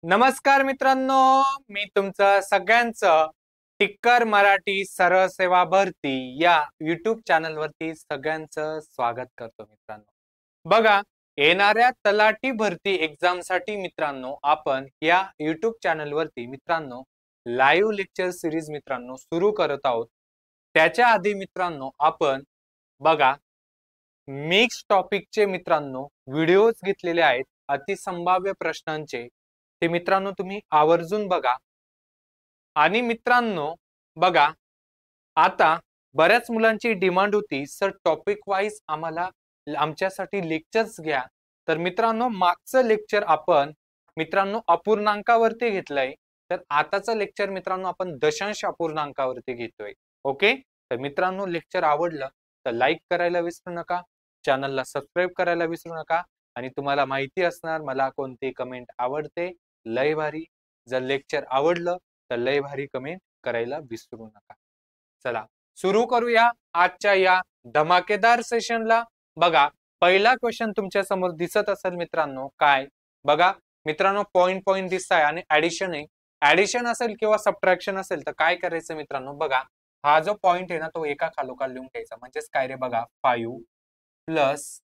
नमस्कार मित्रांनो, मी तुमचं सगळ्यांचं टिक्कर मराठी सरळ सेवा भरती या युट्यूब चॅनलवरती सगळ्यांचं स्वागत करतो मित्रांनो. बघा, येणाऱ्या तलाठी भरती एक्झामसाठी मित्रांनो आपण या युट्यूब चॅनलवरती मित्रांनो लाईव्ह लेक्चर सिरीज मित्रांनो सुरू करत आहोत. त्याच्या आधी मित्रांनो आपण बघा मिक्स टॉपिकचे मित्रांनो व्हिडिओज घेतलेले आहेत अतिसंभाव्य प्रश्नांचे. ते मित्रांनो तुम्ही आवर्जून बघा. आणि मित्रांनो बघा, आता बऱ्याच मुलांची डिमांड होती सर टॉपिक वाईज आम्हाला आमच्यासाठी लेक्चर्स घ्या. तर मित्रांनो मागचं लेक्चर आपण मित्रांनो अपूर्णांकावरती घेतलंय, तर आताचं लेक्चर मित्रांनो आपण दशांश अपूर्णांकावरती घेतोय. ओके, तर मित्रांनो लेक्चर आवडलं तर लाईक करायला विसरू नका, चॅनलला सबस्क्राईब करायला विसरू नका. आणि तुम्हाला माहिती असणार मला कोणती कमेंट आवडते, लय भारी. जर लेक्चर आवडलं तर लय भारी कमेंट करायला विसरू नका. चला सुरू करूया आजच्या या धमाकेदार सेशनला. बघा, पहिला क्वेश्चन तुमच्या समोर दिसत असेल मित्रांनो. काय बघा मित्रांनो, पॉइंट पॉइंट दिसत आहे आणि ऍडिशन आहे. ऍडिशन असेल किंवा सबट्रॅक्शन असेल तर काय करायचं मित्रांनो, बघा हा जो पॉइंट आहे ना तो एका खालोखाल लिहून घ्यायचा. म्हणजेच काय रे, बघा 5 प्लस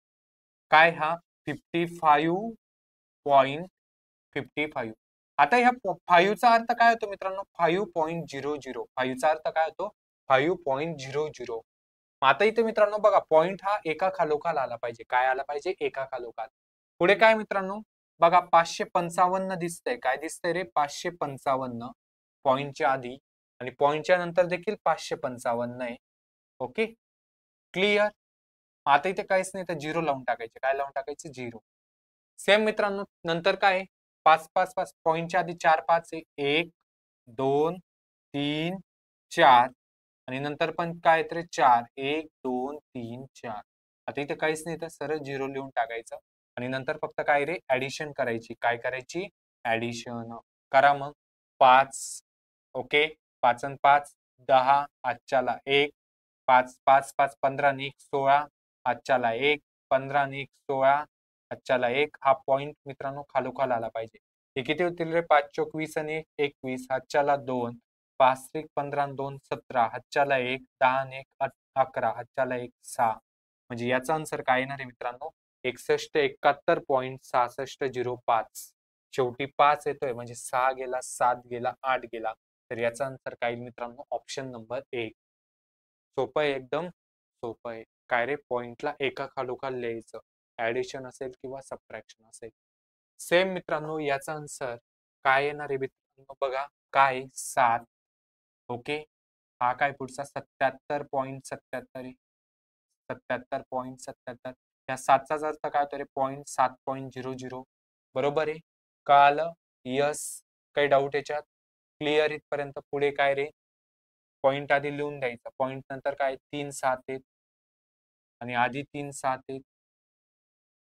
काय हा 55.55. आता ह्या 5 चा अर्थ काय होतो मित्रांनो, 5.00. 5 चा अर्थ काय होतो, 5.00. आता इथे मित्रांनो बघा पॉइंट हा एका खालोखाल आला पाहिजे. काय आला पाहिजे, एका खालोखाल. पुढे काय मित्रांनो बघा 555 दिसतंय. काय दिसतंय रे, 555 पॉइंटच्या आधी आणि पॉइंटच्या नंतर देखील 555 आहे. Okay, clear. आता इथे काहीच नाही तर झिरो लावून टाकायचे. काय लावून टाकायचे, झिरो. सेम मित्रांनो नंतर काय 555 पॉइंटच्या आधी 4 5 आहे. 1 2 3 4 आणि नंतर पण काय तर 4 1 2 3 4. आता इथे काहीच नाही तर सरळ झिरो लिहून टाकायचं आणि नंतर फक्त काय रे, ऍडिशन करायची. काय करायची, ऍडिशन करा. मग 5 ओके, 5 आणि 5 10, आजच्याला 1, 5 5 5 15 आणि 1 16, आजच्याला 1, 15 आणि 1 16, आजच्याला 1. हा पॉइंट मित्रांनो खालोखाल आला पाहिजे. हे किती होतील रे, 5 चोक 20 आणि 1 21, आजच्याला 2, 5 3 15 आणि 2 17, आजच्याला 1, 10 आणि 1 11, आजच्याला 1 6. म्हणजे याचा आन्सर काय येणार आहे मित्रांनो, 6171.6605. शेवटी 5 येतोय म्हणजे 6 गेला, 7 गेला, 8 गेला. तर याचा आन्सर काय मित्रांनो, ऑप्शन नंबर 1. सोपं आहे, एकदम सोपं आहे. काय रे, पॉइंटला एका खालोखाल लिहायचं, ऍडिशन असेल किंवा सबट्रॅक्शन असेल. सेम मित्रांनो याचा आन्सर काय येणार आहे मित्रांनो, बघा काय 7. ओके, हा काय पुढचा 77.77 आहे. 77.77. या 7चा अर्थ काय होतो रे, 7.00. बरोबर आहे, कळालं. यस, काही डाऊट याच्यात, क्लिअर इथपर्यंत. पुढे काय रे, पॉइंट आधी लिहून द्यायचा. पॉइंट नंतर काय 3 7 आहेत आणि आधी 3 7 आहेत.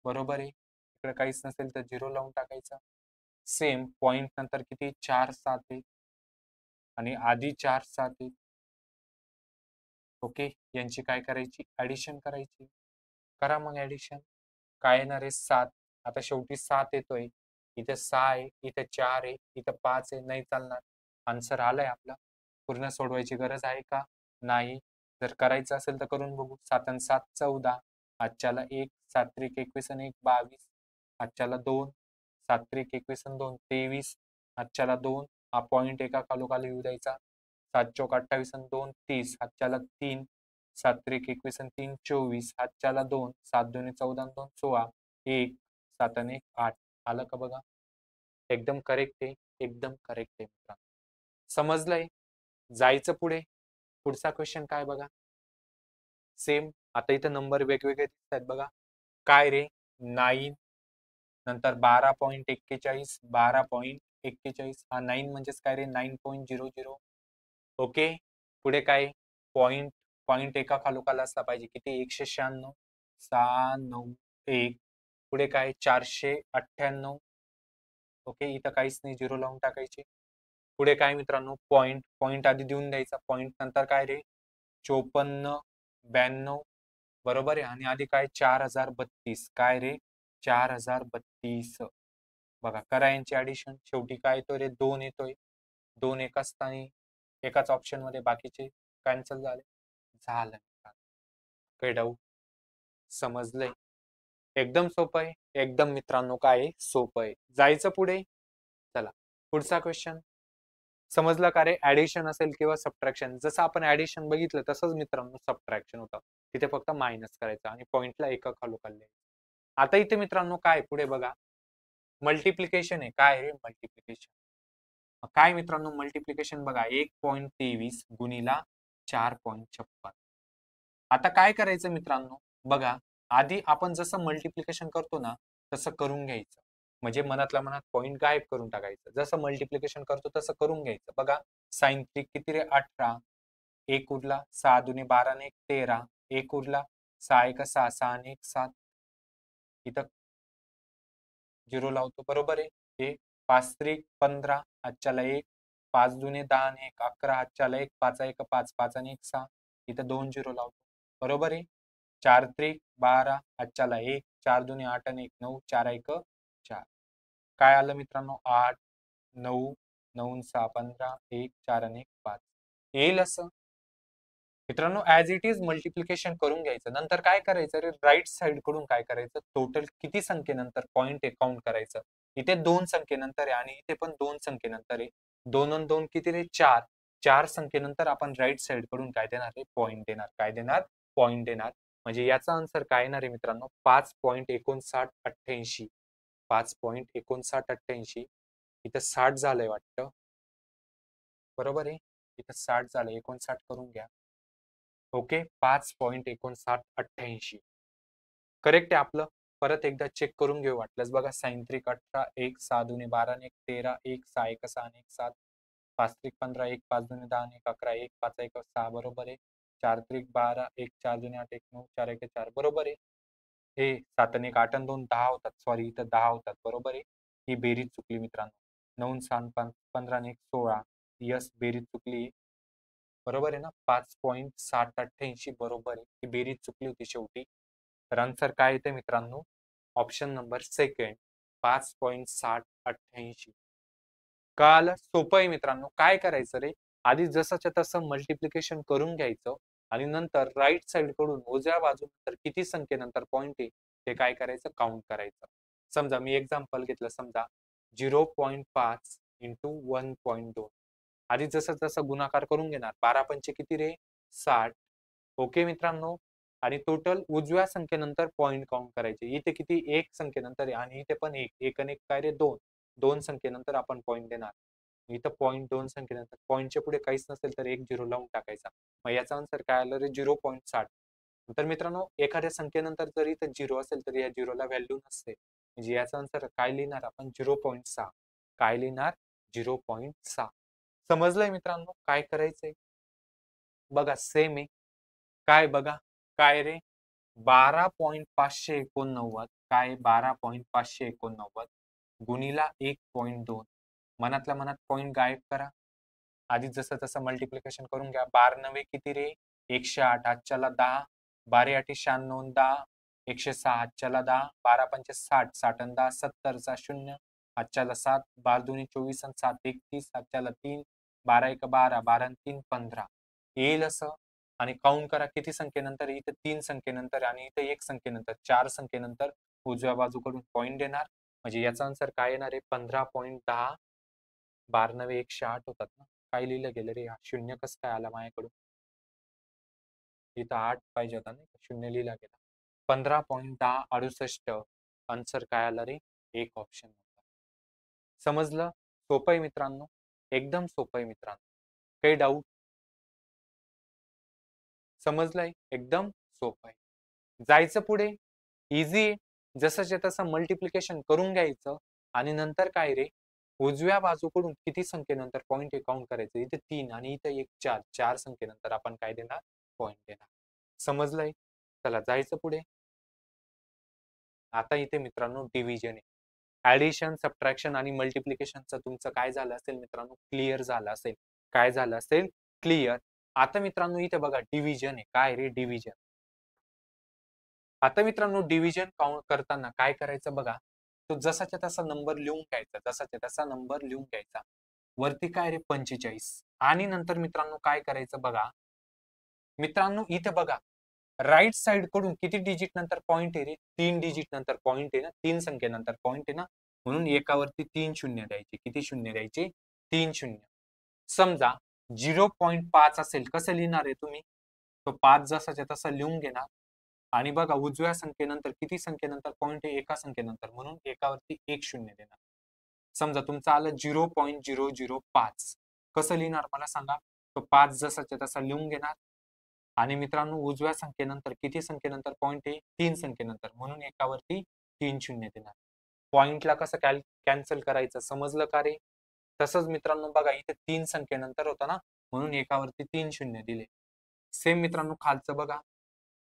बरोबर आहे, इकडे काहीच नसेल तर झिरो लावून टाकायचा. सेम पॉइंट नंतर किती 4 7 आहेत आणि आधी 4 7 आहेत. ओके, यांची काय करायची, ऍडिशन करायची. करा मग ऍडिशन. काय येणार आहे 7. आता शेवटी 7 येतोय. इथे 6 आहे, इथे 4 आहे, इथे 5 आहे. नाही चालणार, आन्सर आलाय आपला. पूर्ण सोडवायची गरज आहे का, नाही. जर करायचं असेल तर करून बघू. 7 आणि 7 14, आजच्याला 1, 7 त्रिक 21 आणि 1 22, आजच्याला 2, 7 त्रिक 21 आणि 2 23, आजच्याला 2. हा पॉइंट एका खालोखाल येऊ द्यायचा. 7 चौक 28 आणि 2 30, आजच्याला 3, 7 त्रिक 21 आणि 3 24, आजच्याला 2, 7 2 14 आणि 2 16, 1 7 आणि 1 8. आलं का बघा, एकदम करेक्ट आहे, एकदम करेक्ट आहे मित्रांनो. समजलंय, जायचं पुढे. पुढचा क्वेश्चन काय बघा, सेम. आता इथं नंबर वेगवेगळे दिसत आहेत बघा. काय रे, 9 नंतर 12.41, 12.41. हा 9 म्हणजेच काय रे, 9.00. ओके, पुढे काय पॉइंट, पॉइंट एका खालोखाल असला पाहिजे. किती, 196 691. पुढे काय 498. ओके, इथं काहीच नाही, झिरो लावून टाकायचे. पुढे काय मित्रांनो, पॉइंट, पॉइंट आधी देऊन द्यायचा. पॉइंट नंतर काय रे, 54 92. बरोबर आहे, आणि आधी काय 4032. काय रे, 4032. बघा करा यांची ऍडिशन. शेवटी काय येतोय रे? 2 येतोय. 2 एकाच स्थानी, एकाच ऑप्शन मध्ये, बाकीचे कॅन्सल झाले. झालं. काही डाऊट? समजलंय? एकदम सोपं आहे. एकदम मित्रांनो काय आहे? सोपं आहे. जायचं पुढे. चला पुढचा क्वेश्चन. समजलं का रे? ऍडिशन असेल किंवा सबट्रॅक्शन, जसं आपण ऍडिशन बघितलं तसंच मित्रांनो सबट्रॅक्शन होतं. तिथे फक्त मायनस करायचं आणि पॉइंटला एका खालोखाल. आता इथे मित्रांनो काय पुढे बघा, मल्टिप्लिकेशन आहे. काय आहे मल्टिप्लिकेशन? काय मित्रांनो मल्टिप्लिकेशन बघा, 1.23 गुणिला 4.56. आता काय करायचं मित्रांनो बघा, आधी आपण जसं मल्टिप्लिकेशन करतो ना तसं करून घ्यायचं. म्हणजे मनातल्या मनात पॉइंट गायब करून टाकायचं. जसं मल्टिप्लिकेशन करतो तसं करून घ्यायचं. बघा साइन त्रिक किती रे? 18. 1 उरला, 6 दुने 12 आणि 1 13. 1 उरला, 6 1 6, 6 आणि 1 7. इथं 0 लावतो, बरोबर आहे. हे 5 त्रिक 15, हातच्याला 1, 5 दुने 10 आणि 1 11, हातच्याला 1, 5 1 5, 5 आणि 1 6. इथं 2 0 लावतो, बरोबर आहे. 4 त्रिक 12, हातच्याला 1, 4 दुने 8 आणि 1 9, 4 1 4. काय आलं मित्रांनो? 8 9 9 6 15, 1 4 आणि 1 5. येईल असं मित्रांनो. ऍज इट इज मल्टिप्लिकेशन करून घ्यायचं. नंतर काय करायचं रे? राईट साइड कडून काय करायचं? टोटल किती संख्येनंतर पॉइंट आहे काउंट करायचं. इथे 2 संख्येनंतर आहे आणि इथे पण 2 संख्येनंतर आहे. 2 आणि 2 किती रे? 4. 4 संख्येनंतर आपण राईट साइड कडून काय देणार रे? पॉइंट देणार. काय देणार? पॉइंट देणार. म्हणजे याचा आन्सर काय येणार आहे मित्रांनो? 5.5988. 5.5988. इथं 60 झालंय वाटतं, बरोबर आहे. इथं 60 झालं, 59 करून घ्या. ओके, 5.5988 करेक्ट आहे आपलं. परत एकदा चेक करून घेऊ वाटल्यास. बघा साइन त्रिक 18, 1 6 दुने 12 आणि 1 13, 1 6 1 6 आणि 1 7, 5 त्रिक 15, 1 5 दुने 10 आणि 1 11, 1 5 1 6, बरोबर आहे. 4 त्रिक 12, 1 4 दुने 8 1 9, 4 1 4, बरोबर आहे. हे 7 आणि 1 8 आणि 2 10 होतात. सॉरी, इथं 10 होतात, बरोबर आहे. ही बेरीज चुकली मित्रांनो. 9 6 15 आणि 1 16. यस, बेरीज चुकली, बरोबर आहे ना. 5.788 बरोबर आहे. ही बेरीज चुकली होती शेवटी. तर आन्सर काय येते मित्रांनो? Option number second, 5.788. कळालं? सोपं आहे मित्रांनो. काय करायचं रे? आधी जसंच्या तसं मल्टिप्लिकेशन करून घ्यायचं आणि नंतर राईट साइड कडून उजव्या बाजूनंतर किती संख्येनंतर पॉइंट आहे ते काय करायचं? काउंट करायचं. समजा मी एक्झाम्पल घेतलं, समजा 0.5 इंटू 1.2. आधी जसं जसं गुणाकार करून घेणार. 12 पंचे किती रे? 60. ओके मित्रांनो. आणि टोटल उजव्या संख्येनंतर पॉइंट काउंट करायचे. इथे किती? 1 संख्येनंतर आहे आणि इथे पण 1. 1 आणि 1 काय रे? 2. 2 संख्येनंतर आपण पॉइंट देणार. इथं पॉइंट 2 संख्येनंतर. पॉइंटच्या पुढे काहीच नसेल तर 1 0 लावून टाकायचा. मग याचा आन्सर काय आलं रे? 0.60. तर मित्रांनो एखाद्या संख्येनंतर जर इथं 0 असेल तर या 0ला व्हॅल्यू नसते. म्हणजे याचा आन्सर काय लिहिणार आपण? 0.6. काय लिहिणार? 0.6. समजलंय मित्रांनो काय करायचंय? बघा सेम आहे. काय बघा, काय रे? 12.589. काय? 12.589 गुणिला 1.2. मनातल्या मनात पॉइंट गायब करा. आधी जसं तसं मल्टिप्लिकेशन करून घ्या. 12 नव्हे किती रे? 108. हातच्याला 10. 12 8 96 आणि 10. 106. हातच्याला 10. 12 पंचे 60. 60 आणि 10 70 चा 0. हातच्याला 7. 12 दुनी 24 आणि 7 31. हातच्याला 3. 12 1 12. 12 आणि 3 15. येईल असं. आणि काउंट करा किती संख्येनंतर. इथे 3 संख्येनंतर आणि इथे 1 संख्येनंतर. 4 संख्येनंतर उजव्या बाजूकडून पॉइंट देणार. म्हणजे याचा आन्सर काय येणार आहे? 15.10. 12 नव्हे 108 होतात ना. काय लिहिलं गेलं रे? शून्य कसं काय आला माझ्याकडून? इथं 8 पाहिजे होता ना, शून्य लिहिला गेला. 15.1068. आन्सर काय आला रे? एक ऑप्शन होता. समजलं? सोपं आहे मित्रांनो. एकदम सोपं आहे मित्रांनो. काही डाऊट? समजलंय? एकदम सोपं आहे. जायचं पुढे. इझी आहे. जसंच्या तसं मल्टिप्लिकेशन करून घ्यायचं आणि नंतर काय रे? उजव्या बाजूकडून किती संख्येनंतर पॉइंट हे काउंट करायचं. इथे 3 आणि इथे 1 4. 4 संख्येनंतर आपण काय देणार? पॉइंट देणार. समजलंय? चला जायचं पुढे. आता इथे मित्रांनो डिव्हिजन आहे. ऍडिशन, सबट्रॅक्शन आणि मल्टिप्लिकेशनचं तुमचं काय झालं असेल मित्रांनो? क्लिअर झालं असेल. काय झालं असेल? क्लिअर. आता मित्रांनो इथे बघा डिव्हिजन आहे. काय रे? डिव्हिजन. आता मित्रांनो डिव्हिजन काउंट करताना काय करायचं बघा. तो जसाच्या तसा नंबर लिहून घ्यायचा, जसाच्या तसा नंबर लिहून घ्यायचा. वरती काय रे 45. आणि नंतर मित्रांनो काय करायचं बघा. मित्रांनो इथे बघा, राईट साइड कडून किती डिजिट नंतर पॉइंट आहे रे? 3 डिजिट नंतर पॉइंट आहे ना, 3 संख्येनंतर पॉइंट आहे ना, म्हणून एकावरती 3 शून्य द्यायचे. किती शून्य द्यायचे? 3 शून्य. समजा 0.5 असेल, कसं लिहिणार आहे तुम्ही? तो 5 जसाच्या तसा लिहून घेणार आणि बघा उजव्या संख्येनंतर किती संख्येनंतर पॉइंट आहे? एका संख्येनंतर, म्हणून एकावरती 1 शून्य देणार. समजा तुमचं आलं 0.005, कसं लिहिणार मला सांगा? तो 5 जसाच्या तसा लिहून घेणार आणि मित्रांनो उजव्या संख्येनंतर किती संख्येनंतर पॉइंट आहे? 3 संख्येनंतर, म्हणून एकावरती 3 शून्य देणार. पॉइंटला कसं कॅन्सल करायचं समजलं का रे? तसंच मित्रांनो बघा इथे 3 संख्येनंतर होता ना, म्हणून एकावरती 3 शून्य दिले. सेम मित्रांनो खालचं बघा,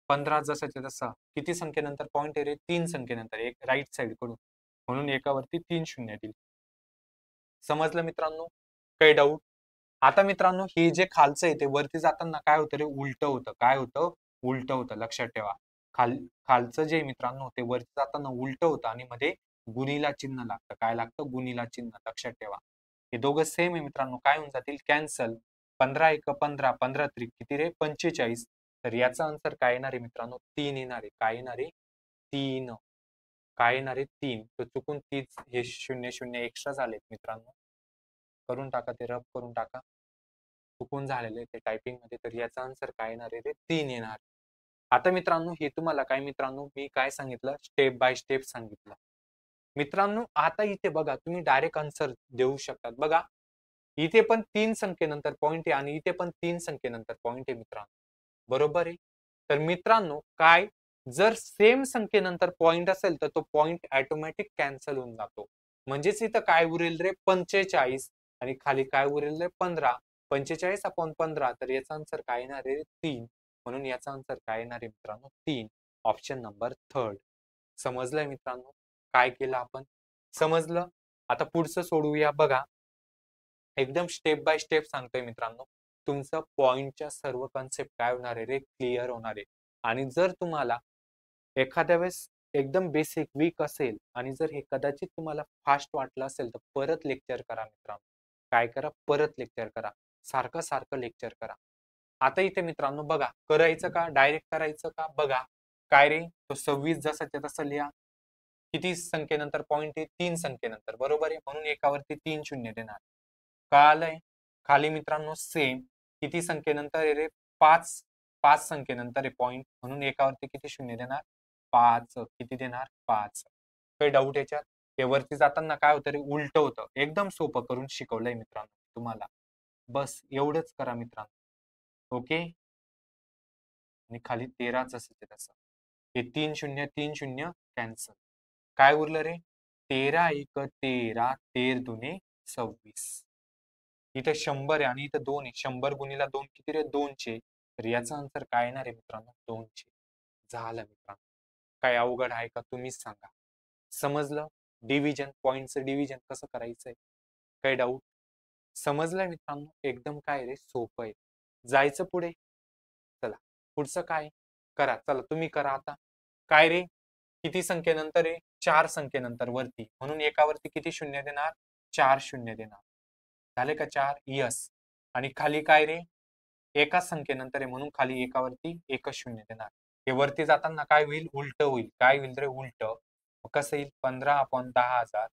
15 जसाच्या तसा किती संख्येनंतर पॉइंट आहे रे? 3 संख्येनंतर, एक राईट साइड कडून, म्हणून एकावरती 3 शून्य दिले. समजलं मित्रांनो? काही डाऊट? आता मित्रांनो हे जे खालचं आहे ते वरती जाताना काय होतं रे? उलट होतं. काय होतं? उलट होतं. लक्षात ठेवा. खालचं जे मित्रांनो ते वरती जाताना उलट होतं आणि मध्ये गुणीला चिन्ह लागतं. काय लागतं? गुणीला चिन्ह. लक्षात ठेवा. हे दोघं सेम आहे मित्रांनो. काय होऊन जातील? कॅन्सल. 15 एक 15, 15 त्रिक किती रे? 45. तर याचा आन्सर काय येणार आहे मित्रांनो? 3 येणार आहे. काय येणार आहे? 3. काय येणार आहे? 3. तर चुकून 30 हे 0 0 एक्स्ट्रा झालेत मित्रांनो. करून टाका, ते रब करून टाका. चुकून झालेले ते टायपिंग मध्ये. तर याचा आन्सर काय येणार आहे? ते 3 येणार. आता मित्रांनो हे तुम्हाला काय मित्रांनो मी काय सांगितलं? स्टेप बाय स्टेप सांगितलं. मित्रांनो आता इथे बघा तुम्ही डायरेक्ट आन्सर देऊ शकतात. बघा इथे पण 3 संख्येनंतर पॉइंट आहे आणि इथे पण 3 संख्येनंतर पॉइंट आहे मित्रांनो. बरोबर आहे? तर मित्रांनो काय, जर सेम संख्येनंतर पॉइंट असेल तर तो पॉइंट ऑटोमॅटिक कॅन्सल होऊन जातो. म्हणजेच इथं काय उरेल रे? 45 आणि खाली काय उरेल रे? 15. 45 अपॉन 15, तर याचा आन्सर काय येणार आहे? 3. म्हणून याचा आन्सर काय येणार आहे मित्रांनो? 3. Option number 3. समजलंय मित्रांनो? काय केलं आपण? समजलं? आता पुढचं सोडूया. बघा एकदम स्टेप बाय स्टेप सांगतोय मित्रांनो. तुमचं पॉइंटच्या सर्व कन्सेप्ट काय होणार आहे रे? क्लिअर होणार आहे. आणि जर तुम्हाला एखाद्या वेळेस एकदम बेसिक वीक असेल आणि जर हे कदाचित तुम्हाला फास्ट वाटलं असेल तर परत लेक्चर करा मित्रांनो. काय करा? परत लेक्चर करा. सारखं सारखं लेक्चर करा. आता इथे मित्रांनो बघा, करायचं का डायरेक्ट करायचं का? बघा काय रे? तो 26 जसाच्या तसं लिहा. किती संख्येनंतर पॉइंट आहे? 3 संख्येनंतर. बरोबर आहे? म्हणून एकावरती 3 शून्य देणार. कळालंय? खाली मित्रांनो सेम किती संख्येनंतर आहे रे? 5. 5 संख्येनंतर आहे पॉइंट, म्हणून एकावरती किती शून्य देणार? 5. किती देणार? 5. काही डाऊट याच्यात? हे वरती जाताना काय होतं रे? उलट होतं. एकदम सोपं करून शिकवलंय मित्रांनो तुम्हाला. बस एवढंच करा मित्रांनो. ओके? आणि खाली 13 जसं ते तसं. हे 3 शून्य 3 शून्य कॅन्सल. काय उरलं रे? 13 एक 13, 13 दुने 26. इथे 100 आहे आणि इथे 2 आहे. 100 गुणीला 2 किती रे? 200. तर याचा आन्सर काय येणार आहे मित्रांनो? 200. झालं मित्रांनो. काय अवघड आहे का? तुम्हीच सांगा. समजलं? डिव्हिजन, पॉइंटचं डिव्हिजन कसं करायचंय? काही डाऊट? समजलंय मित्रांनो? एकदम काय रे? सोपं आहे. जायचं पुढे. चला पुढचं काय? करा. चला तुम्ही करा आता. काय रे? किती संख्येनंतर आहे? 4 संख्येनंतर वरती, म्हणून एकावरती किती शून्य देणार? 4 शून्य देणार. झाले का 4? यस. आणि खाली काय रे? एकाच संख्येनंतर आहे म्हणून खाली एकावरती एकच शून्य देणार. हे वरती जाताना काय होईल? उलट होईल. काय होईल रे? उलट. कसं येईल? 15 अपॉन 10,000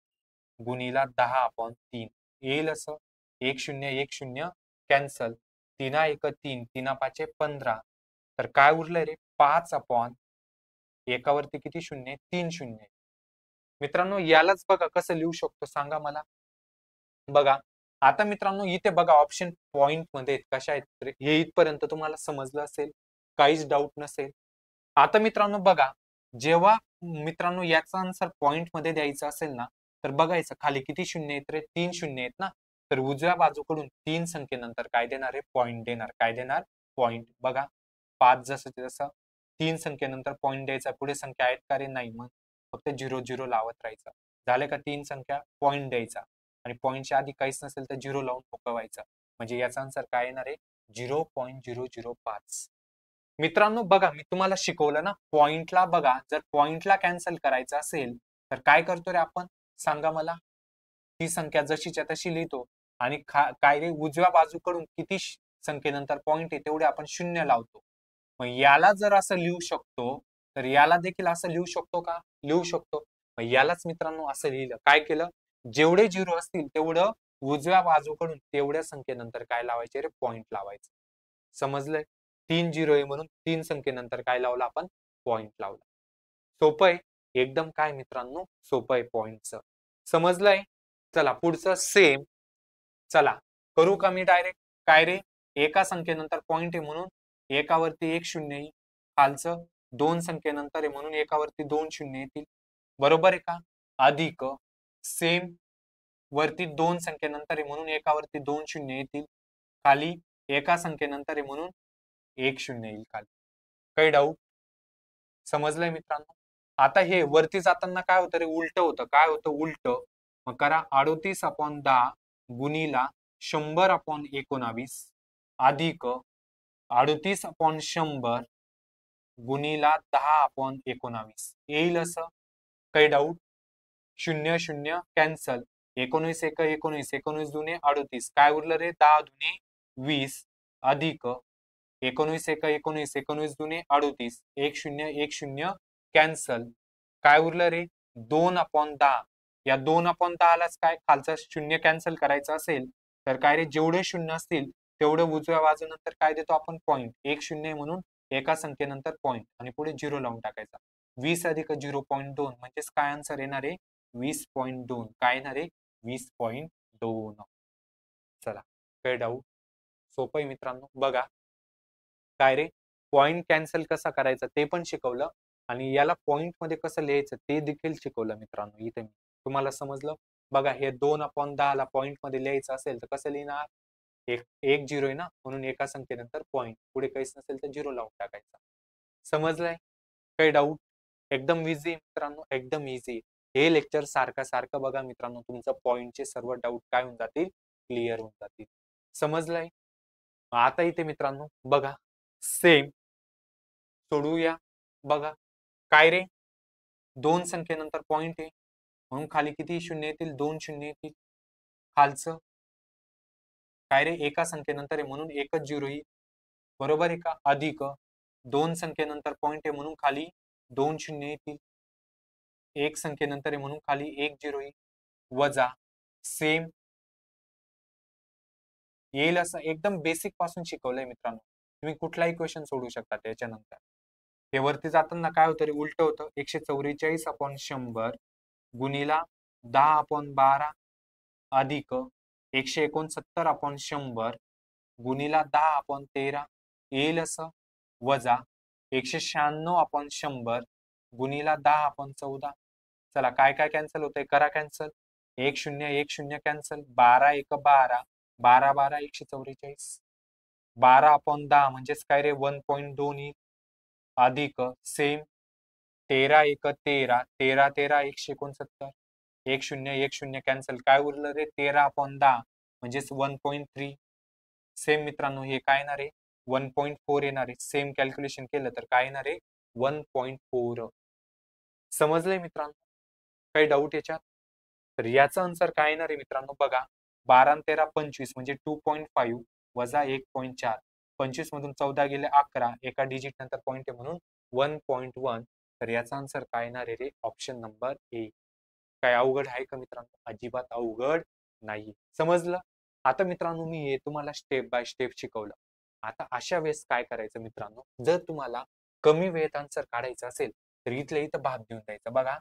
गुणीला 10 अपॉन 3 येईल असं. 1 शून्य 1 शून्य कॅन्सल. 3 एक 3, 3 पाचे 15. तर काय उरलंय रे? 5 अपॉन एकावरती किती शून्य? 3 शून्य. मित्रांनो यालाच बघा कसं लिहू शकतो सांगा मला. बघा आता मित्रांनो इथे बघा ऑप्शन पॉइंट मध्ये कशा आहेत हे इथपर्यंत तुम्हाला समजलं असेल, काहीच डाऊट नसेल. आता मित्रांनो बघा, जेव्हा मित्रांनो याचा आन्सर पॉइंट मध्ये द्यायचा असेल ना, तर बघायचं खाली किती शून्य आहेत रे? 3 शून्य आहेत ना. तर उजव्या बाजूकडून 3 संख्येनंतर काय देणार आहे? पॉइंट देणार. काय देणार? पॉइंट. बघा 5 जसं तसं 3 संख्येनंतर पॉइंट द्यायचा. पुढे संख्या आहेत का रे? नाही. मग फक्त 0 0 लावत राहायचं. झाले का? 3 संख्या पॉइंट द्यायचा आणि पॉइंटच्या आधी काहीच नसेल तर 0 लावून मोकळं व्हायचं. म्हणजे याचा आन्सर काय येणार आहे? 0.005. मित्रांनो बघा मी तुम्हाला शिकवलं ना, पॉइंटला बघा, जर पॉइंटला कॅन्सल करायचं असेल तर काय करतो रे आपण, सांगा मला. ती संख्या जशीच्या तशी लिहितो आणि काय रे, उजव्या बाजूकडून किती संख्येनंतर पॉइंट आहे तेवढे आपण शून्य लावतो. मग याला जर असं लिहू शकतो, तर याला देखील असं लिहू शकतो का? लिहू शकतो. मग यालाच मित्रांनो असं लिहिलं. काय केलं? जेवढे झिरो असतील तेवढं उजव्या बाजूकडून तेवढ्या संख्येनंतर काय लावायचे रे? पॉइंट लावायचं. समजलंय? 3 झिरो आहे म्हणून 3 संख्येनंतर काय लावलं आपण? पॉइंट लावला. सोपं आहे एकदम. काय मित्रांनो? सोपं आहे पॉइंटचं. समजलंय? चला पुढचं सेम. चला करू का मी डायरेक्ट? काय रे, एका संख्येनंतर पॉइंट आहे म्हणून एकावरती एक शून्य येईल. खालचं 2 संख्येनंतर आहे म्हणून एकावरती 2 शून्य येतील. बरोबर आहे का? अधिक सेम वरती 2 संख्येनंतर आहे म्हणून एकावरती 2 शून्य येतील. खाली एका संख्येनंतर आहे म्हणून 1 शून्य येईल खाली. काही डाऊट? समजलंय मित्रांनो? आता हे वरती जाताना काय होतं रे? उलट होतं. काय होतं? उलट. मग करा 38/10 गुणीला 100/19 अधिक 38/100 गुणीला 10/19 येईल असं. काही डाऊट? 0 0 कॅन्सल. 19 1 19 19 दुने 38. काय उरलं रे? 10 दुने 20 अधिक 19 1 19 19 दुने 38. 1 0 1 0 कॅन्सल. काय उरलं रे? 2/10. या 2/10 लाच काय खालचा शून्य कॅन्सल करायचं असेल तर काय रे, जेवढे शून्य असतील तेवढं उजव्या बाजूनंतर काय देतो आपण? पॉइंट. 1 शून्य म्हणून एका संख्येनंतर पॉइंट आणि पुढे 0 लावून टाकायचा. 20 अधिक 0.2 म्हणजेच काय आन्सर येणार आहे? 20.2. काय येणार आहे? 20.2. चला काही डाऊट? सोपं आहे मित्रांनो. बघा काय रे, पॉइंट कॅन्सल कसा करायचा ते पण शिकवलं आणि याला पॉइंट मध्ये कसं लिहायचं ते देखील शिकवलं मित्रांनो. इथे तुम्हाला समजलं? बघा हे 2/10 ला पॉइंट मध्ये लिहायचं असेल तर कसं लिहिणार? एक झिरो आहे ना, म्हणून एका संख्येनंतर पॉइंट, पुढे काहीच नसेल तर झिरो लावून टाकायचा. समजलंय? काही डाऊट? एकदम इझी मित्रांनो, एकदम इझी. हे लेक्चर सारखं सारखं बघा मित्रांनो, तुमचं पॉइंटचे सर्व डाऊट काय होऊन जातील? क्लिअर होऊन जातील. समजलंय? आता इथे मित्रांनो बघा सेम सोडूया. बघा काय रे, 2 संख्येनंतर पॉइंट आहे म्हणून खाली किती शून्य येतील? 2 शून्य येतील. खालचं काय रे, एका संख्येनंतर आहे म्हणून एकच झिरो येईल. बरोबर आहे का? अधिक 2 संख्येनंतर पॉइंट आहे म्हणून खाली 2 शून्य येतील. एक संख्येनंतर आहे म्हणून खाली 1 झिरो येईल. वजा सेम येईल असं. एकदम बेसिक पासून शिकवलंय मित्रांनो. तुम्ही कुठलाही क्वेश्चन सोडू शकता त्याच्यानंतर. हे वरती जाताना काय होतं रे? उलट होतं. 144/100 गुणीला 10/12 अधिक 169/100 गुणीला 10/13 येईल असं. वजा 196/100 गुणीला 10/14. चला काय काय कॅन्सल होतंय? करा कॅन्सल. 1 0 1 0 कॅन्सल. 12 1 12 12 12 144. 12/10 म्हणजेच काय रे? 1.2 येईल. अधिक सेम 13 1 13 13 13 169. 1 0 1 0 कॅन्सल. काय उरलं रे? 13/10 म्हणजेच 1.3. सेम मित्रांनो हे काय येणार आहे? 1.4 येणार आहे. सेम कॅल्क्युलेशन केलं तर काय येणार आहे? 1.4. समजलंय मित्रांनो? काही डाऊट याच्यात? तर याचा आन्सर काय येणार आहे मित्रांनो? बघा 12 आणि 13 25 म्हणजे 2.5 वजा 1.4. 25 मधून 14 गेले 11. एका डिजिट नंतर पॉइंट आहे म्हणून 1.1. तर याचा आन्सर काय येणार आहे रे? Option number A. काय अवघड आहे का मित्रांनो? अजिबात अवघड नाही. समजलं? आता मित्रांनो मी हे तुम्हाला स्टेप बाय स्टेप शिकवलं. आता अशा वेळेस काय करायचं मित्रांनो? जर तुम्हाला कमी वेळेत आन्सर काढायचं असेल तर इथल्या इथं भाग देऊन द्यायचा. बघा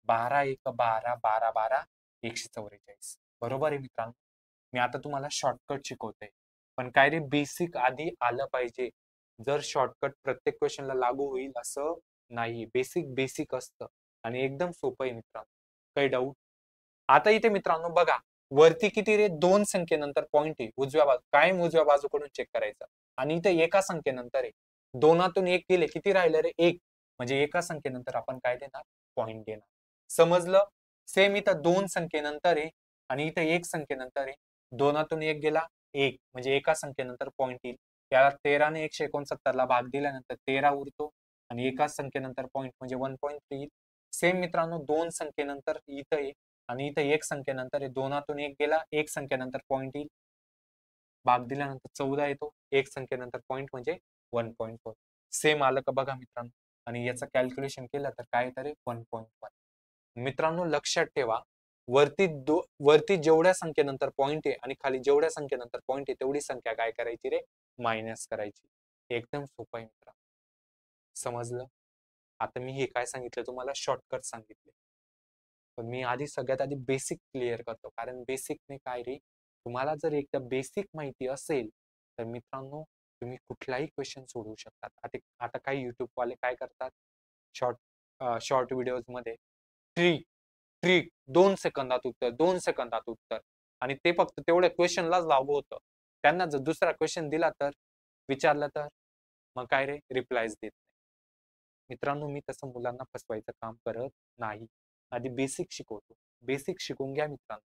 12 1 12 12 12 144. बरोबर आहे मित्रांनो? मी आता तुम्हाला शॉर्टकट शिकवतोय. पण काय रे, बेसिक आधी आलं पाहिजे. जर शॉर्टकट प्रत्येक क्वेश्चनला लागू होईल असं नाही. बेसिक बेसिक असतं आणि एकदम सोपं आहे मित्रांनो. काही डाऊट? आता इथे मित्रांनो बघा वरती किती रे? 2 संख्येनंतर पॉइंट आहे उजव्या बाजू, कायम उजव्या बाजूकडून चेक करायचं. आणि इथे एका संख्येनंतर आहे. 2तून 1 गेले किती राहिलं रे? 1. म्हणजे एका संख्येनंतर आपण काय देणार? पॉइंट देणार. समजलं? सेम इथं 2 संख्येनंतर आहे आणि इथे 1 संख्येनंतर आहे. 2तून 1 गेला 1 म्हणजे एका संख्येनंतर पॉइंट येईल. त्याला 13 ने 169 ला भाग दिल्यानंतर 13 उरतो आणि एका संख्येनंतर पॉइंट म्हणजे 1.3. सेम मित्रांनो, दोन संख्येनंतर इथं आहे आणि इथं एक संख्येनंतर आहे. दोनातून एक गेला, एक संख्येनंतर पॉईंट येईल. भाग दिल्यानंतर 14 येतो. एक संख्येनंतर पॉईंट म्हणजे 1.4. सेम आलं का बघा मित्रांनो. आणि याचं कॅल्क्युलेशन केलं तर काय येतं रे 1.1. मित्रांनो लक्षात ठेवा, वरती जेवढ्या संख्येनंतर पॉईंट आहे आणि खाली जेवढ्या संख्येनंतर पॉईंट आहे तेवढी संख्या काय करायची रे, मायनस करायची. एकदम सोपं आहे मित्रांनो. समजलं? आता मी हे काय सांगितलं तुम्हाला, शॉर्टकट सांगितले. पण मी सगळ्यात आधी बेसिक क्लिअर करतो, कारण बेसिकने काय रे, तुम्हाला जर एकदा बेसिक माहिती असेल तर मित्रांनो तुम्ही कुठलाही क्वेश्चन सोडवू शकतात. आता काही युट्यूब वाले काय करतात, शॉर्ट व्हिडिओज मध्ये ट्रिक ट्रिक 2 सेकंदात उत्तर, 2 सेकंदात उत्तर, आणि ते फक्त तेवढ्या क्वेश्चनलाच लागू होतं. त्यांना जर दुसरा क्वेश्चन दिला तर, विचारलं तर मग काय रे, रिप्लायच देत नाही. मित्रांनो मी तसं मुलांना फसवायचं काम करत नाही. आधी बेसिक शिकवतो. बेसिक शिकून घ्या मित्रांनो,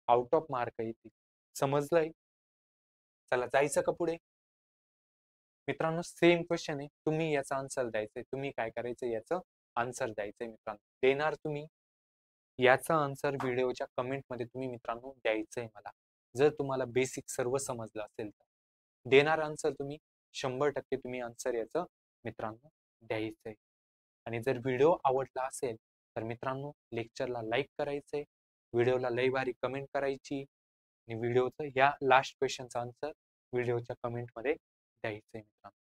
आउट ऑफ मार्क येतील. समजलंय? चला जायचं का पुढे? मित्रांनो सेम क्वेश्चन आहे, तुम्ही याचा आन्सर द्यायचंय. तुम्ही काय करायचं, याचं आन्सर द्यायचंय मित्रांनो. देणार तुम्ही याचा आन्सर व्हिडिओच्या कमेंट मध्ये तुम्ही मित्रांनो द्यायचंय मला. जर तुम्हाला बेसिक सर्व समजलं असेल तर देणार आन्सर तुम्ही 100% तुम्ही आन्सर याचं मित्रांनो द्यायचंय. आणि जर व्हिडिओ आवडला असेल तर मित्रांनो लेक्चरला लाईक करायचंय, व्हिडिओला लई भारी कमेंट करायची आणि व्हिडिओचं या लास्ट क्वेश्चनचा आन्सर व्हिडिओच्या कमेंट मध्ये द्यायचंय मित्रांनो.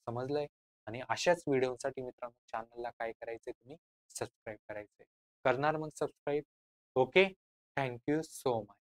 समजलंय? आणि अशाच व्हिडिओसाठी मित्रांनो चॅनलला काय करायचंय, तुम्ही सबस्क्राईब करायचंय. करणार मग subscribe? Okay, thank you so much.